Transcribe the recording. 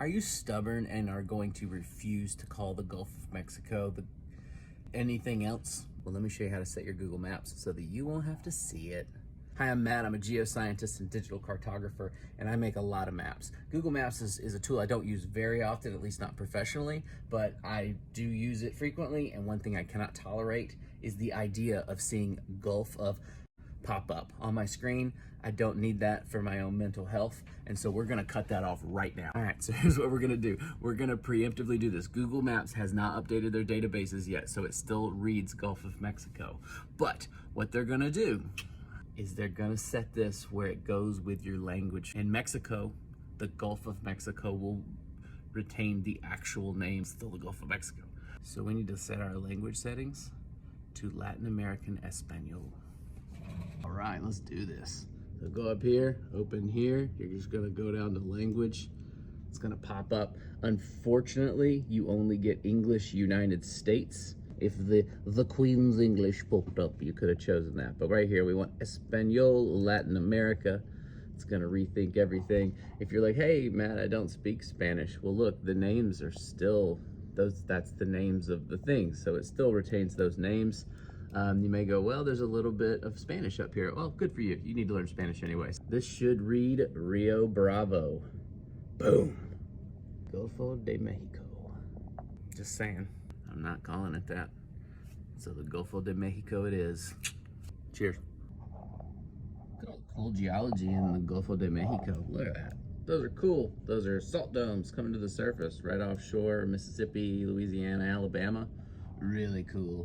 Are you stubborn and are going to refuse to call the Gulf of Mexico anything else? Well, let me show you how to set your Google Maps so that you won't have to see it. Hi, I'm Matt. I'm a geoscientist and digital cartographer, and I make a lot of maps. Google Maps is a tool I don't use very often, at least not professionally, but I do use it frequently, and one thing I cannot tolerate is the idea of seeing Gulf of pop up on my screen. I don't need that for my own mental health, and so we're gonna cut that off right now. All right, so here's what we're gonna do. We're gonna preemptively do this. Google Maps has not updated their databases yet, so it still reads Gulf of Mexico. But what they're gonna do is they're gonna set this where it goes with your language. In Mexico, the Gulf of Mexico will retain the actual name, still the Gulf of Mexico. So we need to set our language settings to Latin American Espanol. All right, let's do this. So go up here, open here. You're just gonna go down to language. It's gonna pop up. Unfortunately, you only get English United States. If the Queen's English popped up, you could have chosen that. But right here, we want Espanol, Latin America. It's gonna rethink everything. If you're like, hey, Matt, I don't speak Spanish. Well, look, the names are still, that's the names of the things. So it still retains those names. You may go, well, there's a little bit of Spanish up here. Well, good for you. You need to learn Spanish anyways. This should read Rio Bravo. Boom. Golfo de Mexico. Just saying. I'm not calling it that. So the Golfo de Mexico it is. Cheers. Look at all the cool geology in the Golfo de Mexico. Look at that. Those are cool. Those are salt domes coming to the surface right offshore Mississippi, Louisiana, Alabama. Really cool.